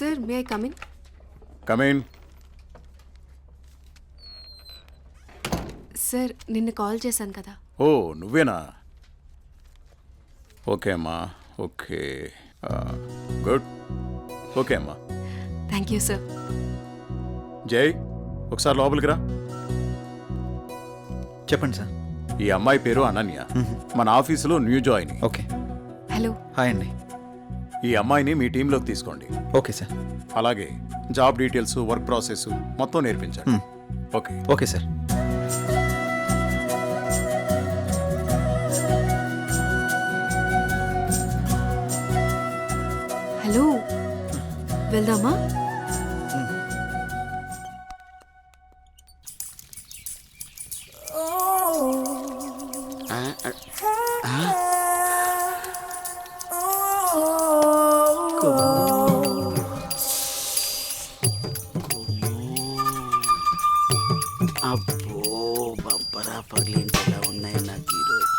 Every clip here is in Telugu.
Sir may I come in? Come in. Sir నిన్న కాల్ చేశాను కదా. ఓ నువ్వేనా? ఓకే అమ్మా. Okay good. ఓకే అమ్మా. Thank you sir. జై ఒకసారి లోపలికి రా. చెప్పండి సార్. ఈ అమ్మాయి పేరు అనన్య, మన ఆఫీసులో new join. Okay. Hello. Hi అండి. ఈ అమ్మాయిని మీ టీంలోకి తీసుకోండి. Okay sir. అలాగే జాబ్ డీటెయిల్స్, వర్క్ ప్రాసెస్ మొత్తం నేర్పించండి. ఓకే. Okay sir. హలో, వెళ్దామా? అబ్బో బంపరా పగిలించేలా ఉన్నాయి నాకు ఈరోజు.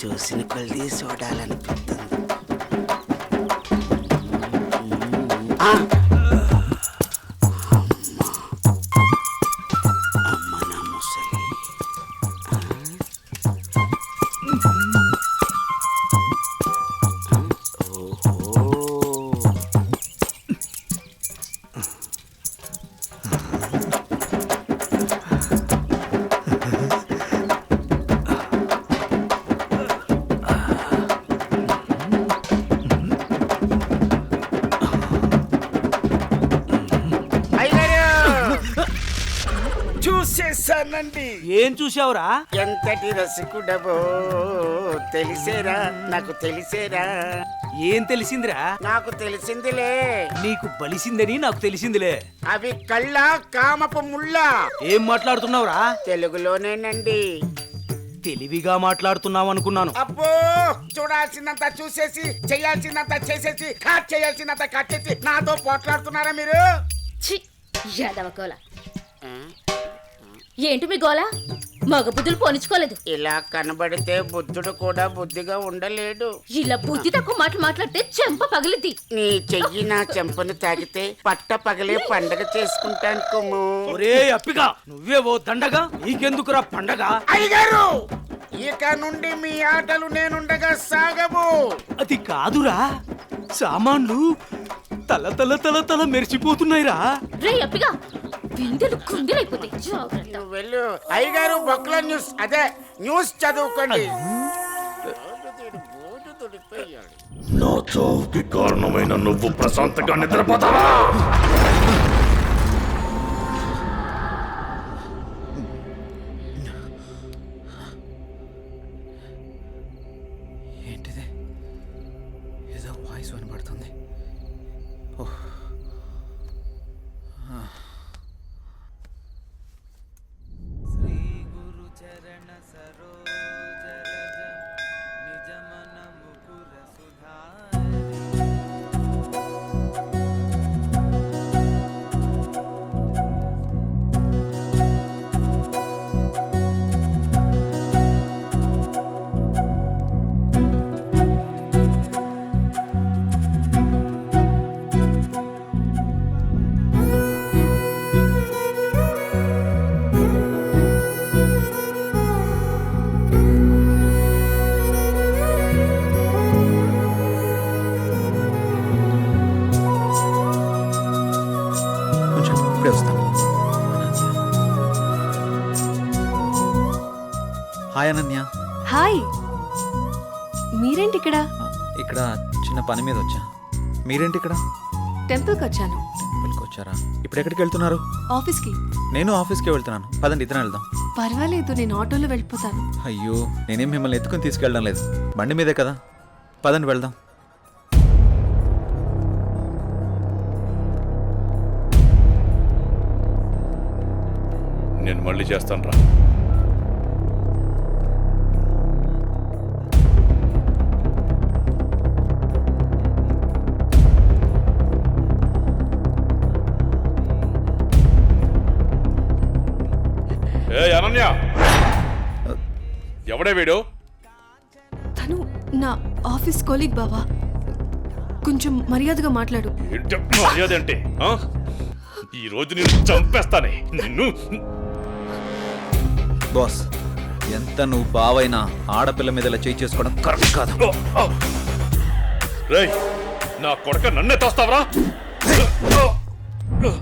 చూసిన కొద్ది చూడాలనిపిస్తుంది. అమ్మ నా ముసలి. చూసేసానండి. ఏం చూసావురా? ఎంతటి రసికుడవో తెలిసేరా, నాకు తెలిసేరా. ఏం తెలిసిందిరా? నాకు తెలిసిందిలే. నీకు బలిసిందని నాకు తెలిసిందిలే. అవి కళ్ళ కామపు ముళ్ళ. ఏం మాట్లాడుతున్నావురా? తెలుగులోనేనండి. తెలివిగా మాట్లాడుతున్నావు అనుకున్నాను. అబ్బో, చూడాల్సినంత చూసేసి, చేయాల్సినంత చేసేసి, కట్ చేయాల్సినంత కట్ చేసి నాతో పోట్లాడుతున్నారా మీరు? యాదవ గోల. ఏంటి మీ గోల? మగ బుద్ధులు పోనిచ్చుకోలేదు. ఇలా కనబడితే బుద్ధుడు కూడా బుద్ధిగా ఉండలేడు. ఇలా బుద్ధి తక్కువ మాటలు మాట్లాడితే చెంప పగిలిద్ది. నీ చెయ్యి నా చెంపను తాకితే పట్ట పగలే పండగ చేసుకుంటాను కొమ్ము. ఒరే అప్పిగా, నువ్వే ఓ దండగా, నీకెందుకురా పండగ? అయ్యగారు, ఇక నుండి మీ ఆటలు నేనుండగా సాగవు. అది కాదురా, సామాన్లు తల తల తల తల మెరిసిపోతున్నాయిరా. రే అప్పిగా, బిందెలు కుందెలైపోతాయి. జాగ్రత్త. నువ్వు వెళ్ళు. అయ్యగారు బొక్కల న్యూస్, అదే న్యూస్ చదువుకోండి. నా చావుకి కారణమైన నువ్వు ప్రశాంతంగా నిద్రపోతావా? ఏంటిది? ఏదో వాయిస్ వినబడుతుంది. ఓహ్. ఇప్పుడే వస్తాను. హాయ్ అనన్య. హాయ్, మీరేంటి ఇక్కడ? ఇక్కడ చిన్న పని మీద వచ్చా. మీరేంటి ఇక్కడ? టెంపుల్కి వచ్చాను. టెంపుల్కి వచ్చారా? ఇప్పుడు ఎక్కడికి వెళ్తున్నారు? ఆఫీస్కి. నేను ఆఫీస్కే వెళ్తున్నాను. పదండి, ఇద్దరం వెళ్దాం. పర్వాలేదు, నేను ఆటోలో వెళ్ళిపోతాను. అయ్యో, నేనేం మిమ్మల్ని ఎత్తుకుని తీసుకెళ్ళడం లేదు, బండి మీదే కదా. పదండి వెళ్దాం. నేను మళ్ళీ చేస్తాను రా. ఎవడే వీడు? తను నా ఆఫీస్ కొలీగ్ బావా. కొంచెం మర్యాదగా మాట్లాడు. ఏంటి మర్యాద అంటే? ఆ? ఈ రోజు నేను చంపేస్తానే నిన్ను. బాస్, ఎంత నువ్వు బావైనా ఆడపిల్ల మీద ఇలా చేయి చేసుకోవడం కరెక్ట్ కాదు. రేయ్, నా కొడక నన్నే తోస్తావరా? రేయ్!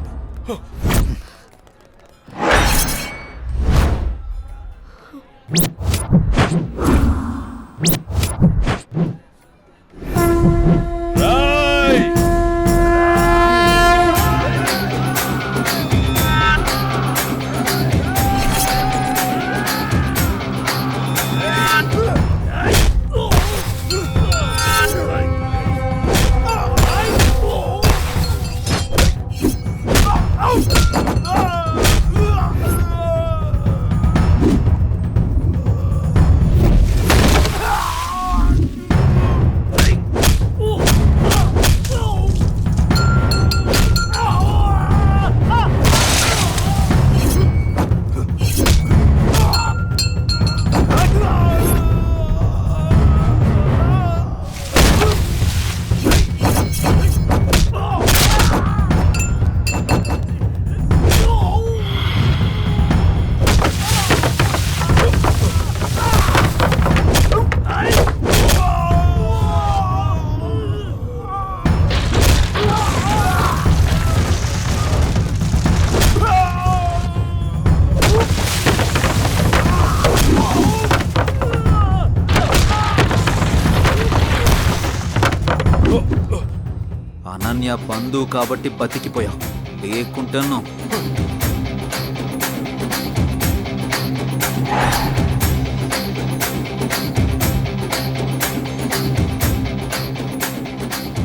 అనన్య బంధువు కాబట్టి బతికిపోయావు, లేకుంటాను.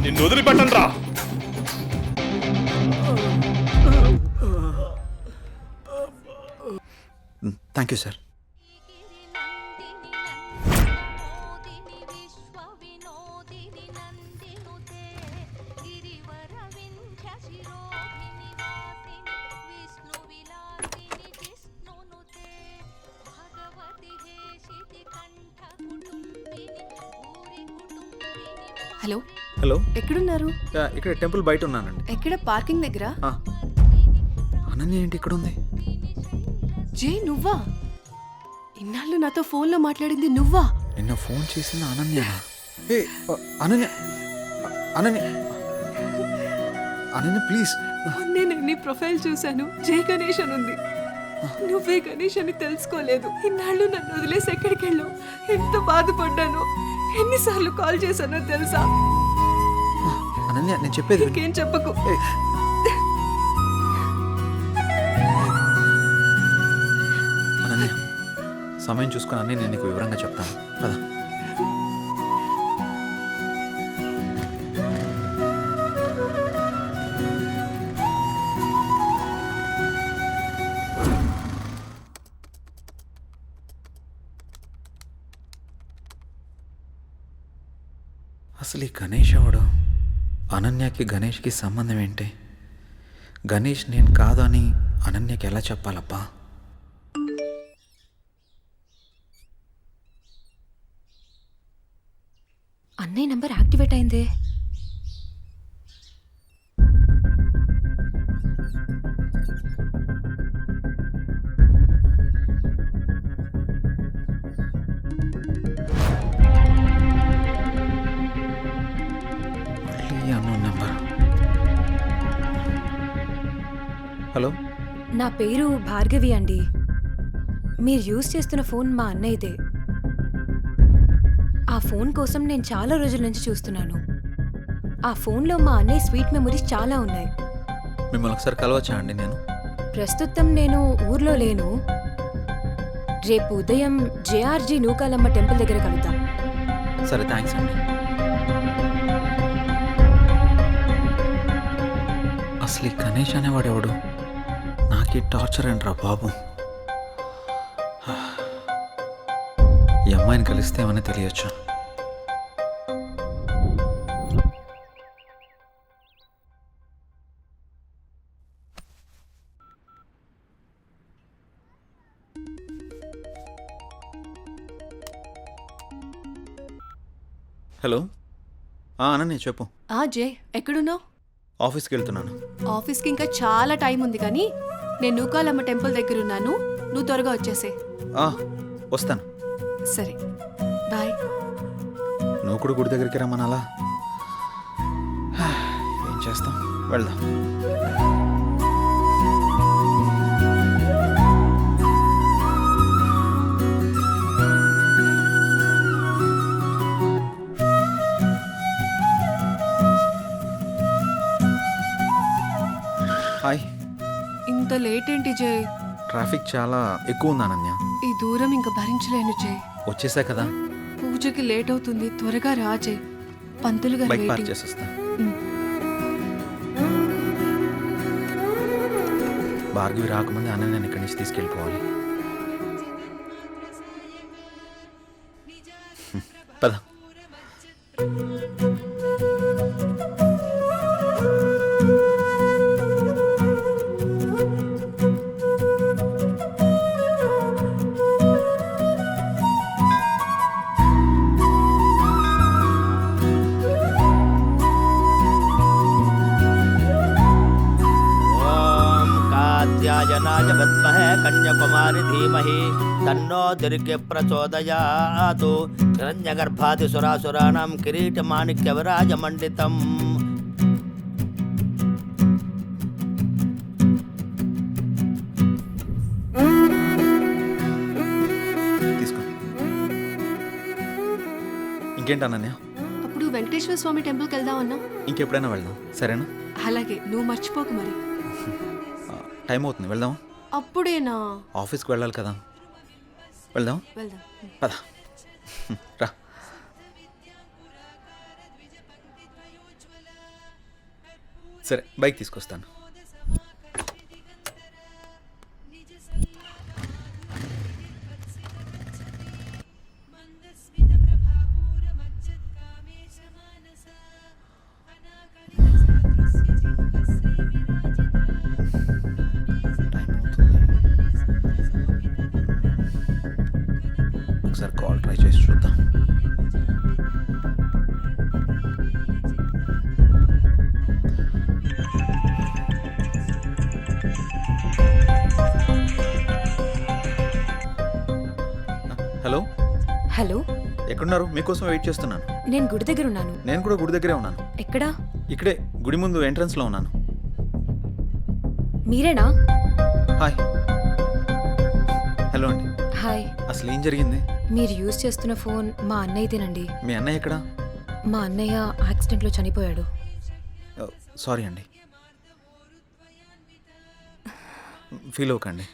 నిన్ను వదిలిపెట్టండి రా. Thank you sir. Hello, hello, ఎక్కడున్నారు? ఇక్కడ టెంపుల్ బయట ఉన్నానండి. ఎక్కడ? పార్కింగ్ దగ్గర. అనన్య ఏంటి ఇక్కడ ఉంది? జే, నువ్వా? ఇన్నాళ్ళు నాతో ఫోన్లో మాట్లాడింది నువ్వా? నిన్న ఫోన్ చేసిన అనన్య. అనన్య, అనన్య, అనన్య ప్లీజ్. నేను నీ ప్రొఫైల్ చూశాను, జే గణేష్ అని ఉంది. నువ్వే గణేష్ అని తెలుసుకోలేదు. ఇన్నాళ్ళు నన్ను వదిలేసి ఎక్కడికి వెళ్ళావు? ఎంత బాధపడ్డాను, ఎన్నిసార్లు కాల్ చేశానో తెలుసా? అనన్య, నేను చెప్పేది ఇంకేం చెప్పకు. అనన్య, సమయం చూసుకుని అన్నీ నేను నీకు వివరంగా చెప్తాను కదా. అసలు ఈ గణేష్ ఎవడు? అనన్యకి గణేష్కి సంబంధం ఏంటి? గణేష్ నేను కాదు అని అనన్యకి ఎలా చెప్పాలబ్బా? అన్నయ్య నంబర్ యాక్టివేట్ అయిందే. హలో, నా పేరు భార్గవి అండి. మీరు యూజ్ చేస్తున్న ఫోన్ మా అన్నయ్యదే. ఆ ఫోన్ కోసం నేను చాలా రోజుల నుంచి చూస్తున్నాను. ఆ ఫోన్లో మా అన్నయ్య స్వీట్ మెమరీస్ చాలా ఉన్నాయి. మిమ్మల్ని ఒకసారి కలవచ్చా అండి? నేను ప్రస్తుతం నేను ఊర్లో లేను. రేపు ఉదయం జేఆర్జీ నూకాలమ్మ టెంపుల్ దగ్గర కలుద్దాం. సరే, థ్యాంక్స్ అండి. అసలు ఈ గణేష్ అనేవాడు ఎవడు? నాకు ఈ టార్చర్ ఏంట్రా బాబు. ఈ అమ్మాయిని కలిస్తే ఏమని తెలియచ్చు. హలో అనన్య చెప్పు. జే ఎక్కడున్నావు? ఆఫీస్కి వెళ్తున్నాను. ఆఫీస్కి ఇంకా చాలా టైం ఉంది కానీ నేను నూకాలమ్మ టెంపుల్ దగ్గర ఉన్నాను, నువ్వు త్వరగా వచ్చేసే. వస్తాను. సరే బాయ్. నువ్వు కూడా గుడి దగ్గరికి రమ్మనాలా? ఏం చేస్తాం, వెళ్దాం. హాయ్. ఇంత లేట్ ఏంటి జే? ట్రాఫిక్ చాలా ఎక్కువ ఉంది అనన్య. ఈ దూరం ఇంకా భరించలేను జే. వచ్చేసా కదా. పూజకి లేట్ అవుతుంది, త్వరగా రా జే. పంతులు గారు బైక్ పార్క్ waiting. చేసేస్తా. భార్గవి రాకముందే అనన్యని ఇక్కడి నుంచి తీసుకెళ్ళిపోవాలి. పద. कात्यायनाय विद्महे कन्याकुमारी धीमहि तन्नो दुर्गे प्रचोदयात् हिरण्यगर्भादिसुरासुराणां किरीटमाणिक्यविराजमण्डितम् తీసుకో. ఇంకేంటి అనన్య? అప్పుడు వెంకటేశ్వర స్వామి టెంపుల్కి వెళ్దామన్నా. ఇంకెప్పుడైనా వెళ్దాం, సరేనా? అలాగే, నువ్వు మర్చిపోకు మరి. టైం అవుతుంది, వెళ్దాం. అప్పుడేనా? ఆఫీస్కి వెళ్ళాలి కదా. వెళ్దాం. వెళ్దాం. పద. రా. సరే, బైక్ తీసుకొస్తాను. ఒకసారి కాల్ ట్రై చేసి చూద్దాం. హలో. హలో, ఎక్కడున్నారు? మీకోసం వెయిట్ చేస్తున్నాను. నేను గుడి దగ్గర ఉన్నాను. నేను కూడా గుడి దగ్గరే ఉన్నాను. ఎక్కడా? ఇక్కడే గుడి ముందు ఎంట్రన్స్లో ఉన్నాను. మీరేనా? హాయ్. హలో అండి. హాయ్. అసలు ఏం జరిగింది? మీరు యూజ్ చేస్తున్న ఫోన్ మా అన్నయ్యదేనండి. మీ అన్నయ్య ఎక్కడా? మా అన్నయ్య యాక్సిడెంట్లో చనిపోయాడు. సారీ అండి. ఫీల్ అవ్వకండి.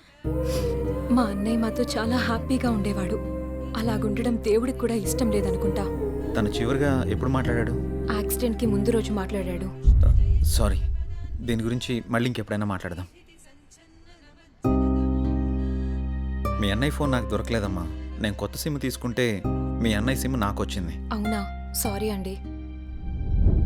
మా అన్నయ్య మాతో చాలా హ్యాపీగా ఉండేవాడు. అలాగుండడం దేవుడికి కూడా ఇష్టం లేదనుకుంటా. తను చివరిగా ఎప్పుడు మాట్లాడాడు? యాక్సిడెంట్కి ముందు రోజు మాట్లాడాడు. సారీ. దీని గురించి మళ్ళీ ఇంకెప్పుడైనా మాట్లాడదాం. మీ అన్నయ్య ఫోన్ నాకు దొరకలేదమ్మా. నేను కొత్త సిమ్ తీసుకుంటే మీ అన్నయ్య సిమ్ నాకు వచ్చింది. అవునా? సారీ అండి.